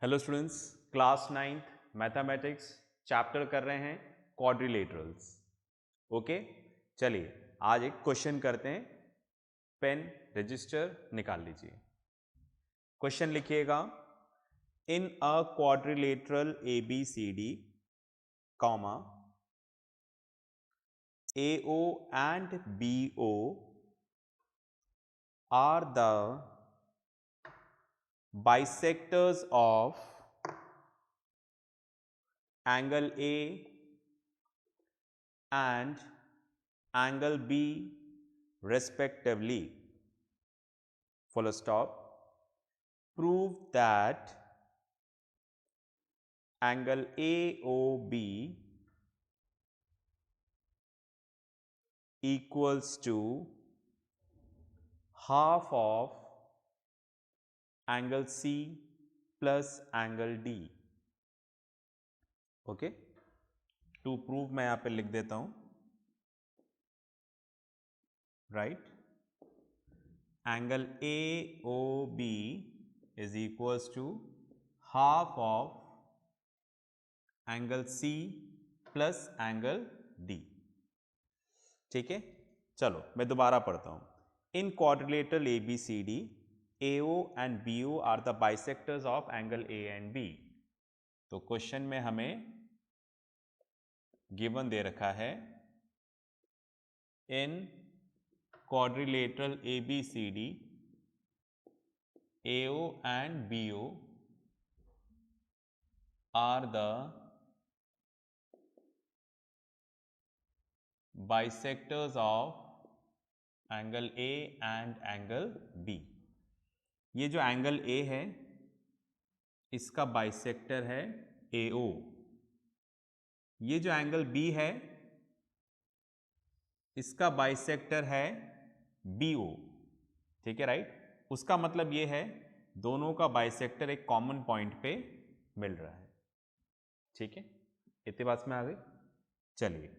Hello students, class 9th mathematics chapter कर रहे हैं क्वाड्रिलेटरल्स। ओके, चलिए आज एक क्वेश्चन करते हैं। पेन रजिस्टर निकाल लीजिए। क्वेश्चन लिखिएगा, in a quadrilateral ABCD comma AO and BO are the bisectors of angle A and angle B respectively. Full stop. Prove that angle AOB equals to half of angle C plus angle D. Okay, to prove मैं यहां पे लिख देता हूं, right. Angle AOB is equals to half of angle C plus angle D। ठीक है, चलो मैं दोबारा पढ़ता हूं। In quadrilateral ABCD AO and BO are the bisectors of angle A and B। तो क्वेश्चन में हमें गिवन दे रखा है, इन quadrilateral ABCD AO and BO are the bisectors of angle A and angle B। ये जो एंगल A है इसका bisector है AO। ये जो एंगल B है इसका बाइसेक्टर है BO। ठीक है, राइट। उसका मतलब ये है दोनों का बाइसेक्टर एक कॉमन पॉइंट पे मिल रहा है। ठीक है, इतनी बात में आ गई। चलिए,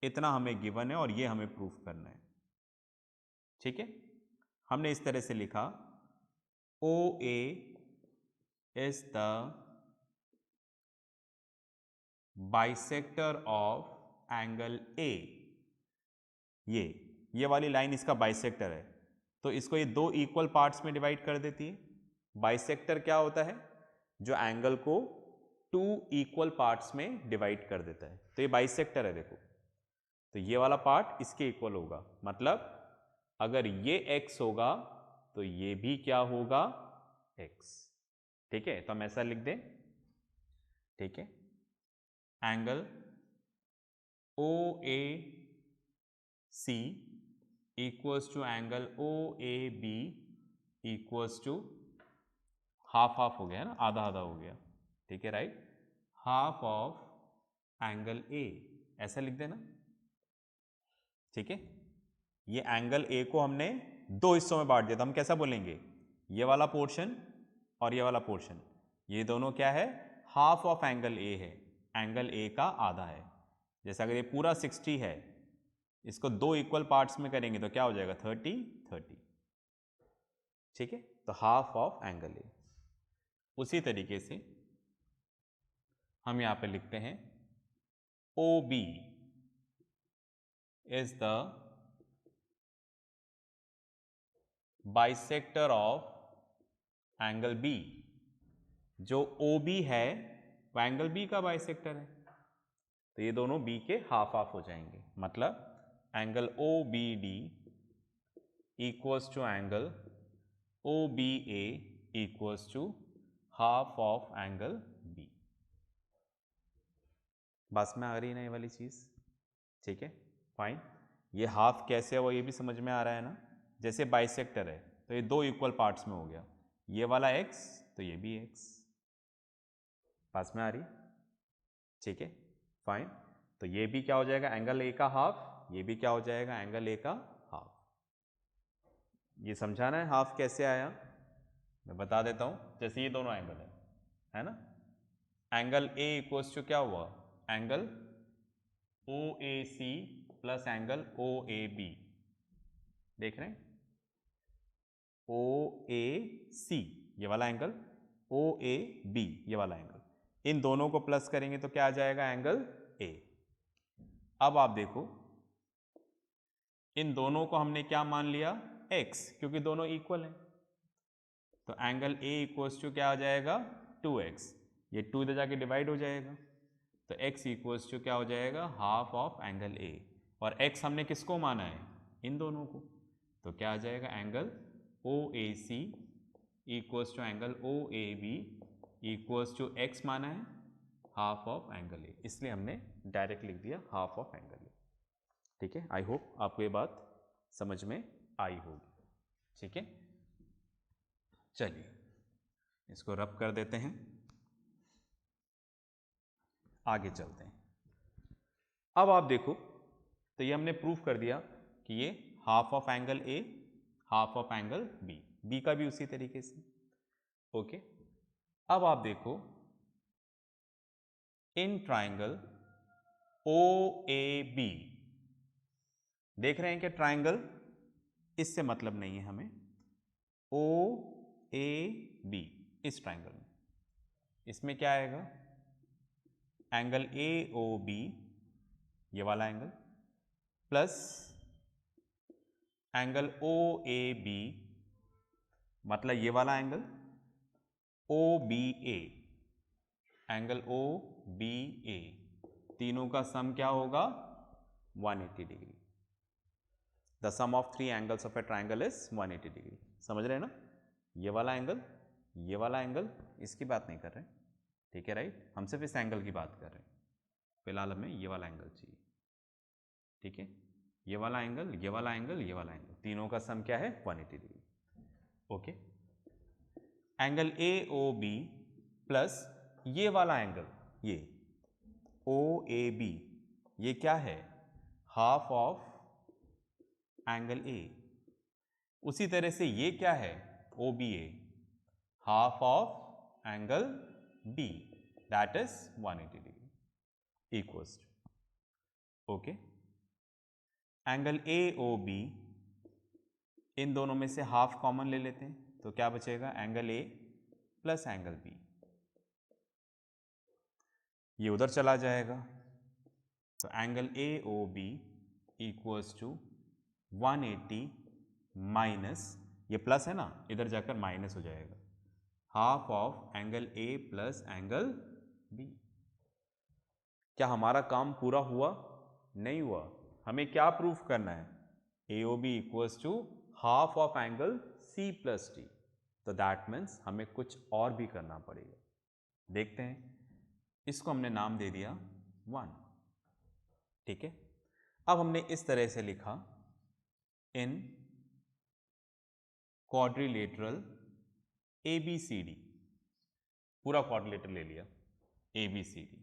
इतना हमें गिवन है और ये हमें प्रूफ करना है। ठीक है, हमने इस तरह से लिखा, OA is the bisector of angle A। ये वाली लाइन इसका बाइसेक्टर है, तो इसको ये दो इक्वल पार्ट्स में डिवाइड कर देती है। बाइसेक्टर क्या होता है? जो एंगल को टू इक्वल पार्ट्स में डिवाइड कर देता है। तो ये बाइसेक्टर है, देखो। तो ये वाला पार्ट इसके इक्वल होगा, मतलब अगर ये x होगा तो ये भी क्या होगा? x। ठीक है, तो हम ऐसा लिख दें। ठीक है, angle OAC equals to angle OAB equals to half half हो गया है ना, आधा आधा हो गया। ठीक है, right. Half of angle A, ऐसा लिख देना। ठीक है, ये एंगल A को हमने दो हिस्सों में बांट दिया, तो हम कैसा बोलेंगे? ये वाला पोर्शन और ये वाला पोर्शन, ये दोनों क्या है? हाफ ऑफ एंगल A है, एंगल A का आधा है। जैसे अगर ये पूरा 60 है, इसको दो इक्वल पार्ट्स में करेंगे तो क्या हो जाएगा? 30 30। ठीक है, तो हाफ ऑफ एंगल A। उसी तरीके से हम यहां पे लिखते हैं, OB is the bisector of angle B। जो OB है वो एंगल B का बाइसेक्टर है, तो ये दोनों B के हाफ हाफ हो जाएंगे। मतलब angle OBD equals to angle OBA equals to half of angle B। बस में आ रही है ना ये वाली चीज़? ठीक है, फाइन। ये हाफ कैसे है वो ये भी समझ में आ रहा है ना। जैसे बाइसेक्टर है तो ये दो इक्वल पार्ट्स में हो गया, ये वाला x तो ये भी x। पास में आ रही? ठीक है, फाइन। तो ये भी क्या हो जाएगा? एंगल A का हाफ। ये भी क्या हो जाएगा? एंगल A का हाफ। ये समझाना है हाफ कैसे आया, मैं बता देता हूं। जैसे ये दोनों एंगल है ना, एंगल A इक्वल्स टू क्या हुआ? Angle OAC plus angle OAB। देख रहे हैं? OAC ये वाला एंगल ओ ए बी, ये वाला एंगल, इन दोनों को प्लस करेंगे तो क्या आ जाएगा, एंगल ए। अब आप देखो इन दोनों को हमने क्या मान लिया, x, क्योंकि दोनों इक्वल हैं, तो एंगल a इक्वल्स टू क्या आ जाएगा, 2x, ये 2 इधर जाके डिवाइड हो जाएगा, तो x इक्वल्स टू क्या हो जाएगा, हाफ ऑफ एंगल a, और x हमने किसको माना है, इन दोनों को, तो क्या आ जाएगा, angle OAC equals to angle OAB equals to x माना है हाफ ऑफ एंगल a, इसलिए हमने डायरेक्ट लिख दिया हाफ ऑफ एंगल a। ठीक है, आई होप आपको ये बात समझ में आई होगी। ठीक है, चलिए इसको रब कर देते हैं, आगे चलते हैं। अब आप देखो तो ये हमने प्रूफ कर दिया कि ये half of angle A, half of angle B, B का भी उसी तरीके से। ओके, अब आप देखो इन ट्राइंगल OAB, देख रहे हैं कि ट्राइंगल, इससे मतलब नहीं है हमें, OAB इस ट्राइंगल में, इसमें क्या आएगा, एंगल AOB, ये वाला एंगल, प्लस एंगल OAB, मतलब ये वाला एंगल, OBA, एंगल OBA, तीनों का सम क्या होगा, 180 degree. The sum of 3 angles of a triangle is 180 degree. समझ रहे हैं ना, ये वाला एंगल, ये वाला एंगल, इसकी बात नहीं कर रहे, ठीक है, राइट, हम सिर्फ इस एंगल की बात कर रहे हैं, फिलहाल हमें ये वाला एंगल चाहिए। ठीक है, ये वाला एंगल, ये वाला एंगल, ये वाला एंगल, तीनों का सम क्या है, 180 degree. Okay, angle AOB plus ये वाला एंगल, ये OAB, ये क्या है, हाफ ऑफ एंगल A। उसी तरह से ये क्या है, OBA, half of angle B, that is 180 degree equals to, okay, angle AOB, इन दोनों में से हाफ कॉमन ले लेते हैं तो क्या बचेगा, angle A plus angle B, ये उधर चला जाएगा, तो angle AOB equals to 180 minus, ये प्लस है ना, इधर जाकर माइनस हो जाएगा, half of angle A plus angle B। क्या हमारा काम पूरा हुआ, नहीं हुआ, हमें क्या प्रूफ करना है, AOB equals to half of angle C plus D, तो दैट मीन्स हमें कुछ और भी करना पड़ेगा। देखते हैं, इसको हमने नाम दे दिया 1। ठीक है, अब हमने इस तरह से लिखा, इन क्वाड्रिलेटरल ABCD, पूरा क्वाड्रिलेटर ले लिया ABCD,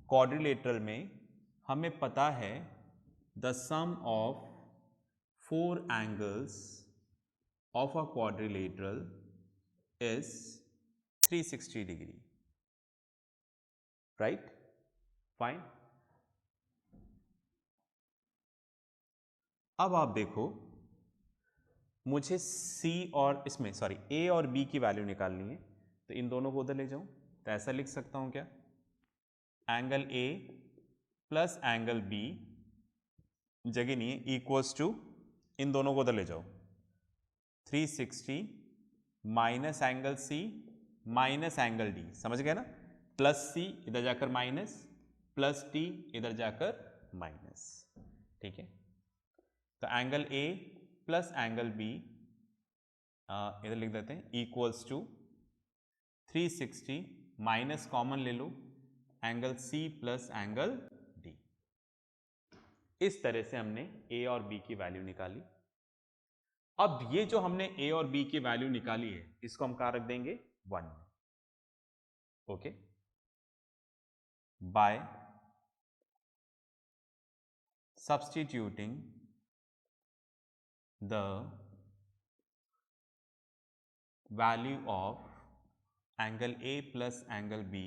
क्वाड्रिलेटरल में हमें पता है the sum of 4 angles of a quadrilateral is 360 degree, right, fine. अब आप देखो मुझे C और इसमें सॉरी A और B की वैल्यू निकालनी है, तो इन दोनों को उधर ले जाऊं, तो ऐसा लिख सकता हूं क्या, angle A plus angle B, जगह नहीं है, इक्वल्स टू, इन दोनों को उधर ले जाओ, 360 minus angle C minus angle D, समझ गए ना, प्लस C इधर जाकर माइनस, प्लस D इधर जाकर माइनस। ठीक है, तो angle A plus angle B इधर लिख देते हैं, इक्वल्स टू 360 माइनस कॉमन ले लो, angle C plus angle D। इस तरह से हमने A और B की वैल्यू निकाली। अब ये जो हमने A और B की वैल्यू निकाली है, इसको हम कहाँ रख देंगे, 1 में। Okay, by substituting the value of angle A plus angle B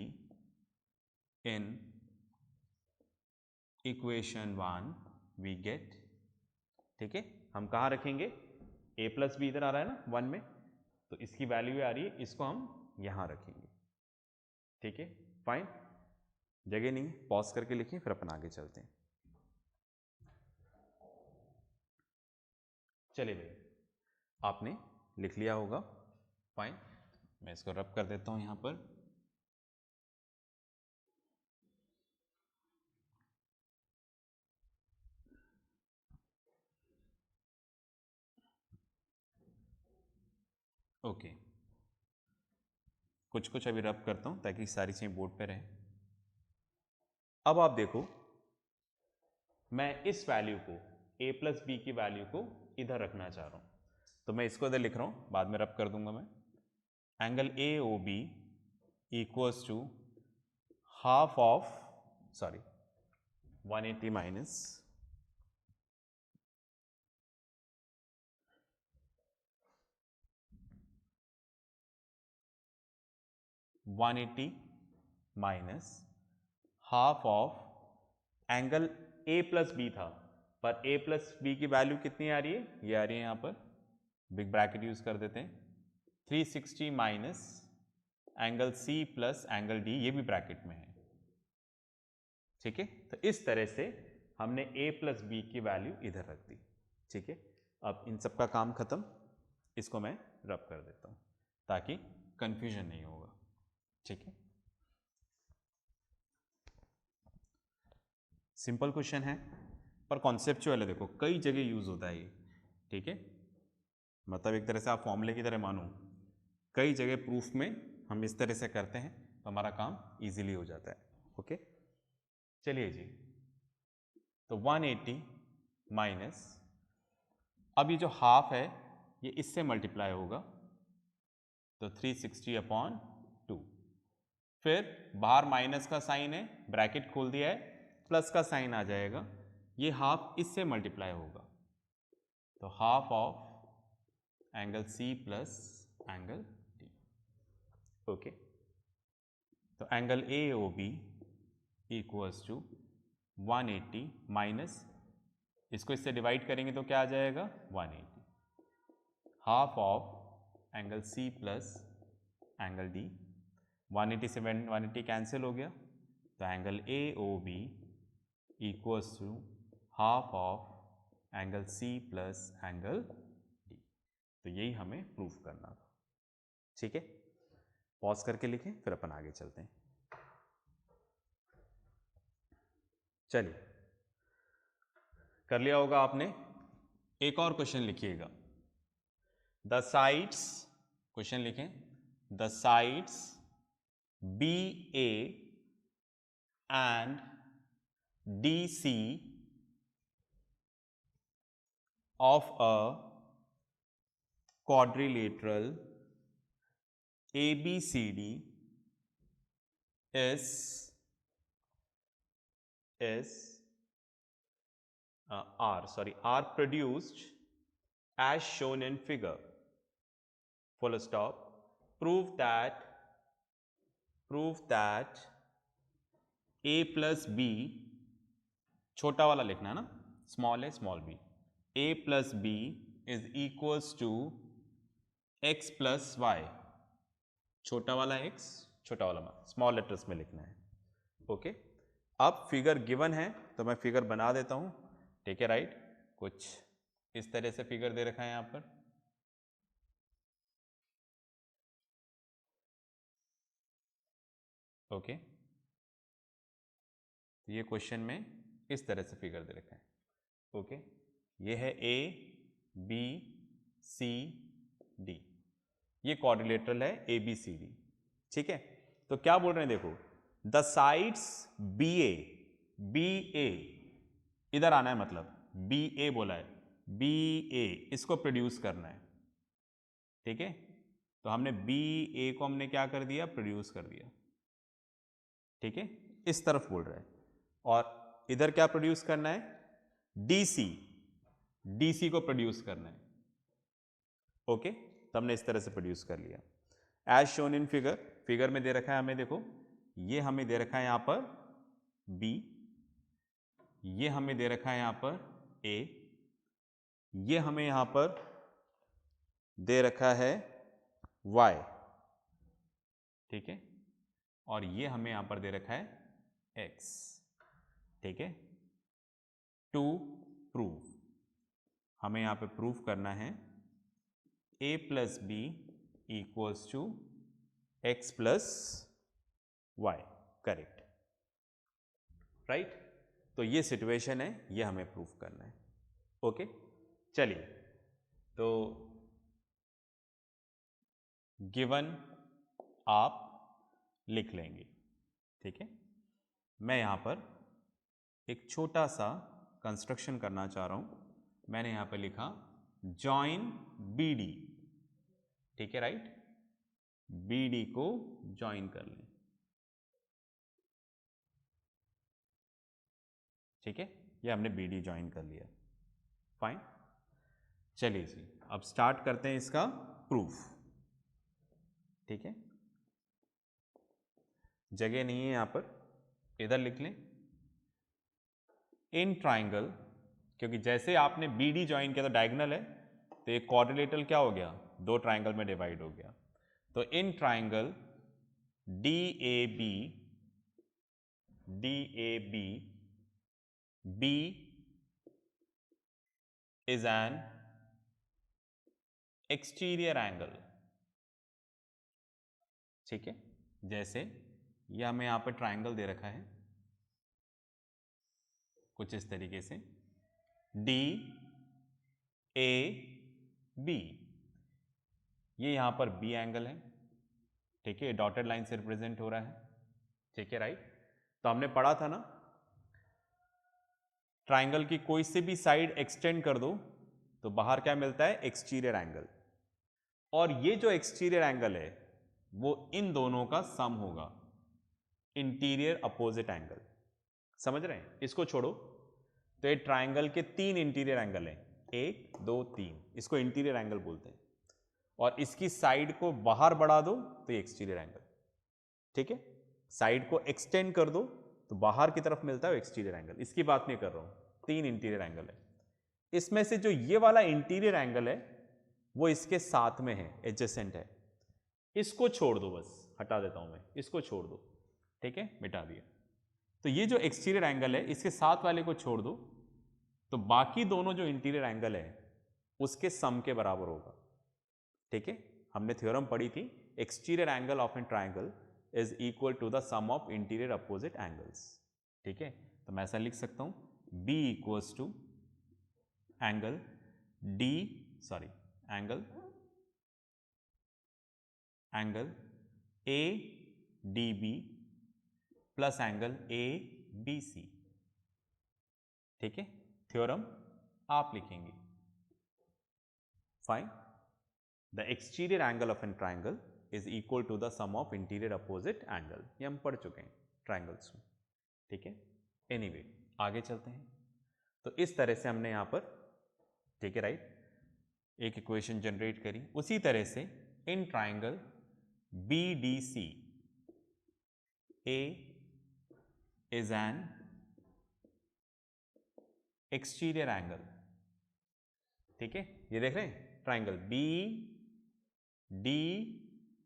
in equation 1 we get, ठीक है, हम कहाँ रखेंगे, A प्लस बी इधर आ रहा है ना 1 में, तो इसकी वैल्यू आ रही है, इसको हम यहां रखेंगे। ठीक है, फाइन। जगह नहीं, पॉज करके लिखिए, फिर अपन आगे चलते हैं। चलिए भाई, आपने लिख लिया होगा, फाइन। मैं इसको रब कर देता हूं यहां पर। ओके, कुछ कुछ अभी रब करता हूं ताकि सारी चीजें बोर्ड पे रहें। अब आप देखो, मैं इस वैल्यू को a प्लस बी की वैल्यू को इधर रखना चाह रहा हूं, तो मैं इसको इधर लिख रहा हूं, बाद में रब कर दूंगा मैं। Angle A O B equals to half of 180 minus 180 minus half of angle A plus B था, पर ए प्लस बी की वैल्यू कितनी आ रही है, ये आ रही है यहां पर, बिग ब्रैकेट यूज कर देते हैं, 360 minus angle C plus angle D, ये भी ब्रैकेट में है। ठीक है, तो इस तरह से हमने a प्लस बी की वैल्यू इधर रख दी। ठीक है, अब इन सब का काम खत्म, इसको मैं रब कर देता हूं ताकि कंफ्यूजन नहीं होगा। ठीक है, सिंपल क्वेश्चन है पर कॉन्सेप्चुअल है, देखो कई जगह यूज होता है ये। ठीक है, मतलब एक तरह से आप फॉर्मूले की तरह मानो, कई जगह प्रूफ में हम इस तरह से करते हैं तो हमारा काम इजीली हो जाता है। ओके, चलिए जी, तो 180 माइनस, अब ये जो हाफ है ये इससे मल्टीप्लाई होगा, तो 360 अपॉन 2, फिर बाहर माइनस का साइन है, ब्रैकेट खोल दिया है, प्लस का साइन आ जाएगा, ये हाफ इससे मल्टीप्लाई होगा, तो half of angle C plus angle D. Okay, तो angle A O B equals to 180 minus, इसको इससे डिवाइड करेंगे तो क्या आ जाएगा, 180, half of angle C plus angle D, 180 से 180 कैंसिल हो गया, तो angle A O B equals to half of angle C plus angle D. तो यही हमें प्रूफ करना था। ठीक है, पॉज करके लिखें, फिर अपन आगे चलते हैं। चलिए, कर लिया होगा आपने। एक और क्वेश्चन लिखिएगा, द साइड्स, क्वेश्चन लिखें, the sides B A and D C of a quadrilateral ABCD is are produced as shown in figure, full stop. Prove that a plus b, छोटा वाला लिखना है ना, स्मॉल है small b, a plus b is equals to x plus y, छोटा वाला x, छोटा वाला y, स्मॉल लेटर्स में लिखना है। ओके, अब फिगर गिवन है तो मैं फिगर बना देता हूं। ठीक है, राइट, कुछ इस तरह से फिगर दे रखा है यहां पर। ओके, तो ये क्वेश्चन में इस तरह से फिगर दे रखा है। ओके, ये है ए बी सी डी, ये क्वाड्रिलेटरल है ए बी सी डी। ठीक है, तो क्या बोल रहे हैं, देखो, द साइड्स बी ए, इधर आना है, मतलब बी ए बोला है, बी ए इसको प्रोड्यूस करना है। ठीक है, तो हमने बी ए को हमने क्या कर दिया, प्रोड्यूस कर दिया। ठीक है, इस तरफ बोल रहा है, और इधर क्या प्रोड्यूस करना है, डीसी, डीसी को प्रोड्यूस करना है। ओके, तो हमने इस तरह से प्रोड्यूस कर लिया as shown in figure. Figure में दे रखा है हमें, देखो ये हमें दे रखा है यहां पर बी, ये हमें दे रखा है यहां पर ए, ये हमें यहां पर दे रखा है y। ठीक है, और ये हमें यहां पर दे रखा है x, ठीक है। टू प्रूव, हमें यहां पे प्रूव करना है a plus B equals to X plus Y, correct, right. तो ये सिचुएशन है, ये हमें प्रूव करना है। ओके, चलिए, तो गिवन आप लिख लेंगे, ठीक है। मैं यहां पर एक छोटा सा कंस्ट्रक्शन करना चाह रहा हूं। मैंने यहां पर लिखा जॉइन बी डी, ठीक है, राइट। बी डी को जॉइन कर लें, ठीक है, ये हमने बी डी ज्वाइन कर लिया, फाइन। चलिए जी, अब स्टार्ट करते हैं इसका प्रूफ, ठीक है। जगह नहीं है यहां पर, इधर लिख लें इन ट्राइंगल, क्योंकि जैसे आपने बी डी ज्वाइन किया तो डायगोनल है, तो ये क्वाड्रिलेटरल क्या हो गया, दो ट्राइंगल में डिवाइड हो गया। तो in triangle D A B, B is an exterior angle, ठीक है। जैसे ये हमें यहां पर ट्राइंगल दे रखा है कुछ इस तरीके से, डी ए बी, ये यहां पर बी एंगल है, ठीक है, डॉटेड लाइन से रिप्रेजेंट हो रहा है, ठीक है, राइट। तो हमने पढ़ा था ना, ट्राइंगल की कोई से भी साइड एक्सटेंड कर दो तो बाहर क्या मिलता है, एक्सटीरियर एंगल। और ये जो एक्सटीरियर एंगल है वो इन दोनों का सम होगा, इंटीरियर अपोजिट एंगल, समझ रहे हैं। इसको छोड़ो, तो ये ट्राइंगल के तीन इंटीरियर एंगल हैं, 1 2 3, इसको इंटीरियर एंगल बोलते हैं। और इसकी साइड को बाहर बढ़ा दो तो ये एक्सटीरियर एंगल, ठीक है। साइड को एक्सटेंड कर दो तो बाहर की तरफ मिलता है एक्सटीरियर एंगल। इसकी बात नहीं कर रहा हूं, तीन इंटीरियर एंगल है। इसमें से जो ये वाला इंटीरियर एंगल है वो इसके साथ में है, एडजेसेंट है, इसको छोड़ दो, बस हटा देता हूं मैं, इसको छोड़ दो, ठीक है, मिटा दिया। तो ये जो एक्सटीरियर एंगल है इसके साथ वाले को छोड़ दो, तो बाकी दोनों जो इंटीरियर एंगल है उसके सम के बराबर होगा, ठीक है। हमने थ्योरम पढ़ी थी, exterior angle of an triangle is equal to the sum of interior opposite angles, ठीक है। तो मैं ऐसा लिख सकता हूं, B equals to angle D, sorry, angle A D B plus angle A B C, ठीक है। थ्योरम आप लिखेंगे, fine. The exterior angle of an triangle is equal to the sum of interior opposite angle, ये हम पढ़ चुके हैं triangles में, ठीक है। एनीवे, आगे चलते हैं। तो इस तरह से हमने यहां पर, ठीक है, राइट, एक इक्वेशन जनरेट करी। उसी तरह से in triangle B D C, A is an exterior angle, ठीक है। ये देख रहे हैं, triangle B D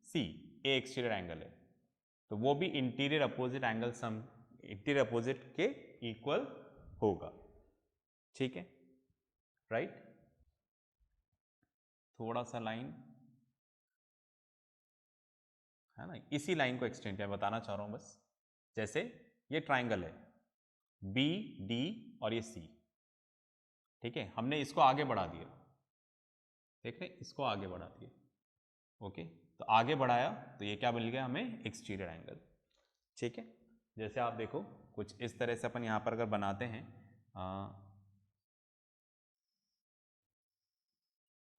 C, A exterior angle है, तो वो भी interior opposite angle sum, interior opposite के इक्वल होगा, ठीक है, राइट। थोड़ा सा लाइन है ना, इसी लाइन को एक्सटेंड मैं बताना चाह रहा हूं बस। जैसे ये ट्राइंगल है बी डी और ये सी, ठीक है, हमने इसको आगे बढ़ा दिया, देख रहे, इसको आगे बढ़ा दिया, ओके। तो आगे बढ़ाया तो ये क्या मिल गया हमें, एक्सटीरियर एंगल, ठीक है। जैसे आप देखो, कुछ इस तरह से अपन यहां पर अगर बनाते हैं,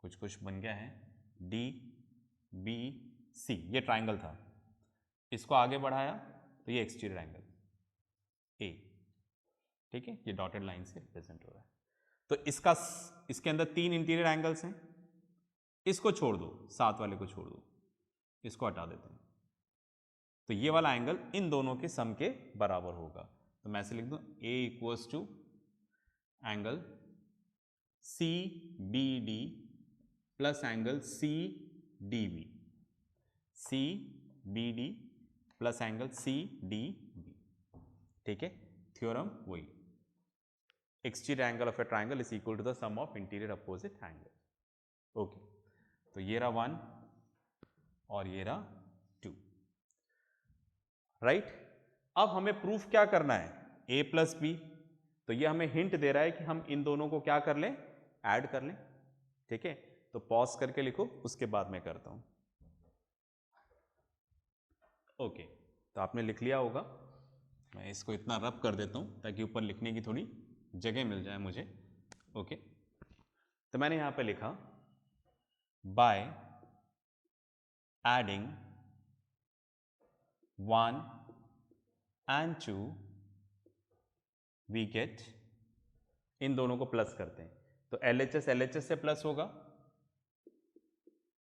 कुछ कुछ बन गया है, डी बी सी, ये ट्राइंगल था, इसको आगे बढ़ाया तो ये एक्सटीरियर एंगल ए, ठीक है, ये डॉटेड लाइन से रिप्रेजेंट हो रहा है। तो इसके अंदर तीन इंटीरियर एंगल्स हैं, इसको छोड़ दो, साथ वाले को छोड़ दो, इसको हटा देते हैं, तो ये वाला एंगल इन दोनों के सम के बराबर होगा। तो मैं ऐसे लिख दूं, A equals to angle C B D plus angle C D B, C B D plus angle C D B. ठीक है, थ्योरम वही, exterior angle of a triangle is equal to the sum of interior opposite angle. Okay, तो ये रहा 1 और ये रहा 2, right. अब हमें प्रूफ क्या करना है, a प्लस बी, तो ये हमें हिंट दे रहा है कि हम इन दोनों को क्या कर लें, ऐड कर लें। ठीक है, तो पॉज करके लिखो, उसके बाद मैं करता हूं। ओके, तो आपने लिख लिया होगा, मैं इसको इतना रब कर देता हूं ताकि ऊपर लिखने की थोड़ी जगह मिल जाए मुझे। ओके, तो मैंने यहां पे लिखा by adding 1 and 2 we get, इन दोनों को प्लस करते हैं तो LHS LHS से प्लस होगा,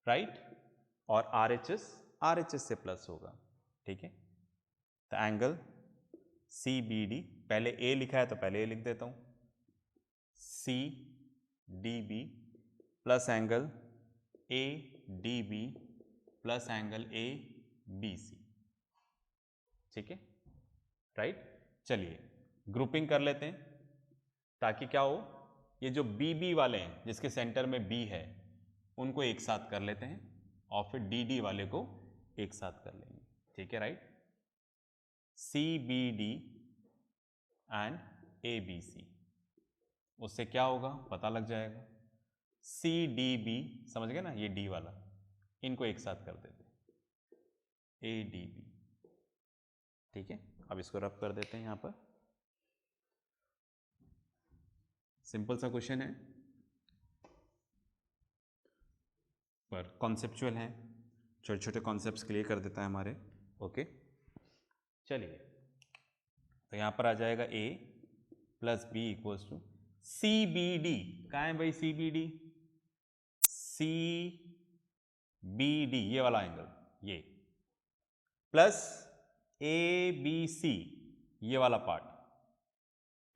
राइट, और RHS RHS से प्लस होगा। ठीक है, तो एंगल CBD, पहले A लिखा है तो पहले A लिख देता हूं, CDB plus angle ADB plus angle ABC। ठीक है, राइट। चलिए ग्रुपिंग कर लेते हैं ताकि क्या हो, ये जो BB वाले हैं जिसके सेंटर में B है उनको एक साथ कर लेते हैं और फिर DD वाले को एक साथ कर लेंगे। ठीक है, राइट। CBD एंड ABC, उससे क्या होगा पता लग जाएगा। CDB, समझ गए ना, ये D वाला, इनको एक साथ कर देते हैं ADB। ठीक है, अब इसको रब कर देते हैं यहां पर। सिंपल सा क्वेश्चन है पर कॉन्सेप्चुअल है, छोटे छोटे कॉन्सेप्ट्स क्लियर कर देता है हमारे। ओके, चलिए तो यहां पर आ जाएगा A plus B equals to CBD, कहाँ है भाई CBD, CBD ये वाला एंगल, ये प्लस ABC ये वाला पार्ट।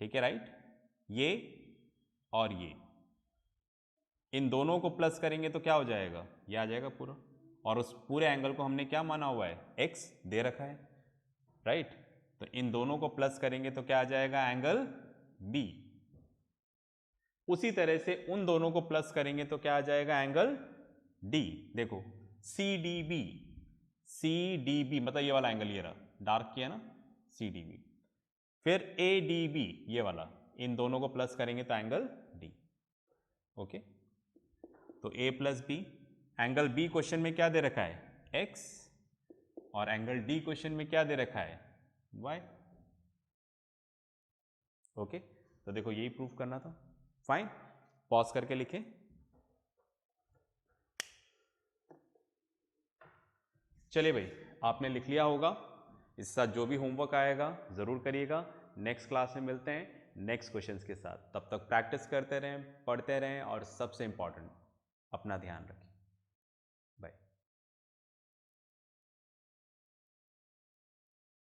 ठीक है, राइट, ये और ये, इन दोनों को प्लस करेंगे तो क्या हो जाएगा, ये आ जाएगा पूरा, और उस पूरे एंगल को हमने क्या माना हुआ है, x दे रखा है, राइट। तो इन दोनों को प्लस करेंगे तो क्या आ जाएगा, एंगल B। उसी तरह से उन दोनों को प्लस करेंगे तो क्या आ जाएगा, एंगल D। देखो CDB, CDB मतलब ये वाला एंगल, ये रहा डार्क किया ना, CDB, फिर ADB ये वाला, इन दोनों को प्लस करेंगे तो एंगल D। ओके, तो A plus B, angle B question में क्या दे रखा है, x, और एंगल D क्वेश्चन में क्या दे रखा है, y। ओके, तो देखो यही प्रूफ करना था। फाइन, पॉज करके लिखें। चलिए भाई, आपने लिख लिया होगा, इसके साथ जो भी होमवर्क आएगा ज़रूर करिएगा। नेक्स्ट क्लास में मिलते हैं नेक्स्ट क्वेश्चंस के साथ, तब तक प्रैक्टिस करते रहें, पढ़ते रहें और सबसे इंपॉर्टेंट अपना ध्यान रखें।